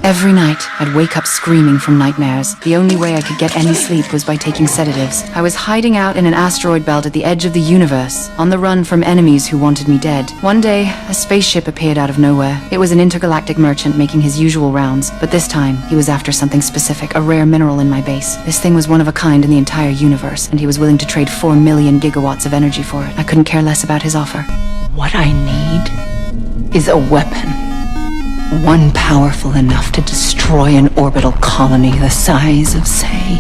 Every night, I'd wake up screaming from nightmares. The only way I could get any sleep was by taking sedatives. I was hiding out in an asteroid belt at the edge of the universe, on the run from enemies who wanted me dead. One day, a spaceship appeared out of nowhere. It was an intergalactic merchant making his usual rounds, but this time, he was after something specific, a rare mineral in my base. This thing was one of a kind in the entire universe, and he was willing to trade 4 million gigawatts of energy for it. I couldn't care less about his offer. What I need is a weapon. One powerful enough to destroy an orbital colony the size of, say,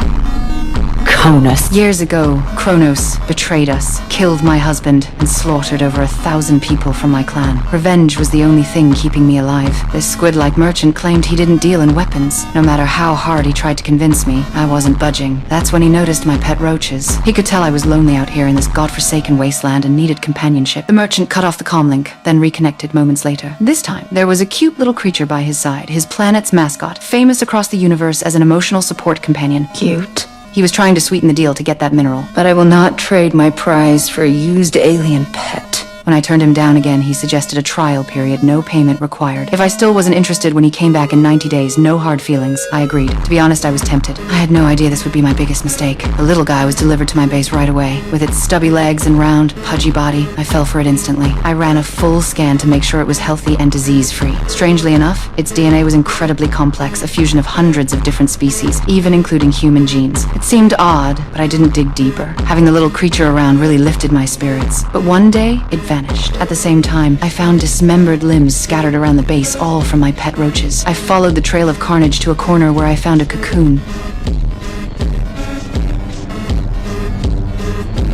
Cronus. Years ago, Kronos betrayed us, killed my husband, and slaughtered over 1,000 people from my clan. Revenge was the only thing keeping me alive. This squid-like merchant claimed he didn't deal in weapons. No matter how hard he tried to convince me, I wasn't budging. That's when he noticed my pet roaches. He could tell I was lonely out here in this godforsaken wasteland and needed companionship. The merchant cut off the comlink, then reconnected moments later. This time, there was a cute little creature by his side, his planet's mascot, famous across the universe as an emotional support companion. Cute. He was trying to sweeten the deal to get that mineral. But I will not trade my prize for a used alien pet. When I turned him down again, he suggested a trial period, no payment required. If I still wasn't interested when he came back in 90 days, no hard feelings, I agreed. To be honest, I was tempted. I had no idea this would be my biggest mistake. The little guy was delivered to my base right away. With its stubby legs and round, pudgy body, I fell for it instantly. I ran a full scan to make sure it was healthy and disease-free. Strangely enough, its DNA was incredibly complex, a fusion of hundreds of different species, even including human genes. It seemed odd, but I didn't dig deeper. Having the little creature around really lifted my spirits. But one day, it vanished. At the same time, I found dismembered limbs scattered around the base, all from my pet roaches. I followed the trail of carnage to a corner where I found a cocoon.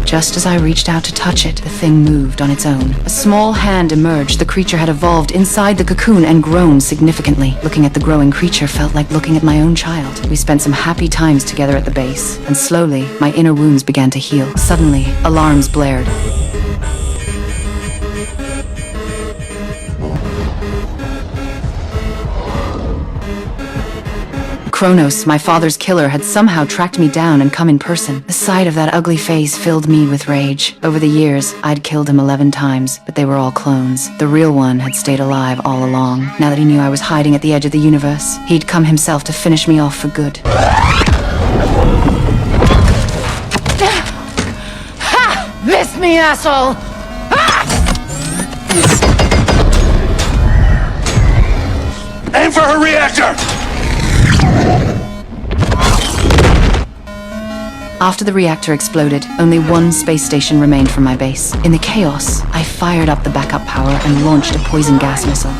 Just as I reached out to touch it, the thing moved on its own. A small hand emerged. The creature had evolved inside the cocoon and grown significantly. Looking at the growing creature felt like looking at my own child. We spent some happy times together at the base, and slowly, my inner wounds began to heal. Suddenly, alarms blared. Kronos, my father's killer, had somehow tracked me down and come in person. The sight of that ugly face filled me with rage. Over the years, I'd killed him 11 times, but they were all clones. The real one had stayed alive all along. Now that he knew I was hiding at the edge of the universe, he'd come himself to finish me off for good. Ha! Missed me, asshole! Aim for her reactor! After the reactor exploded, only one space station remained from my base. In the chaos, I fired up the backup power and launched a poison gas missile.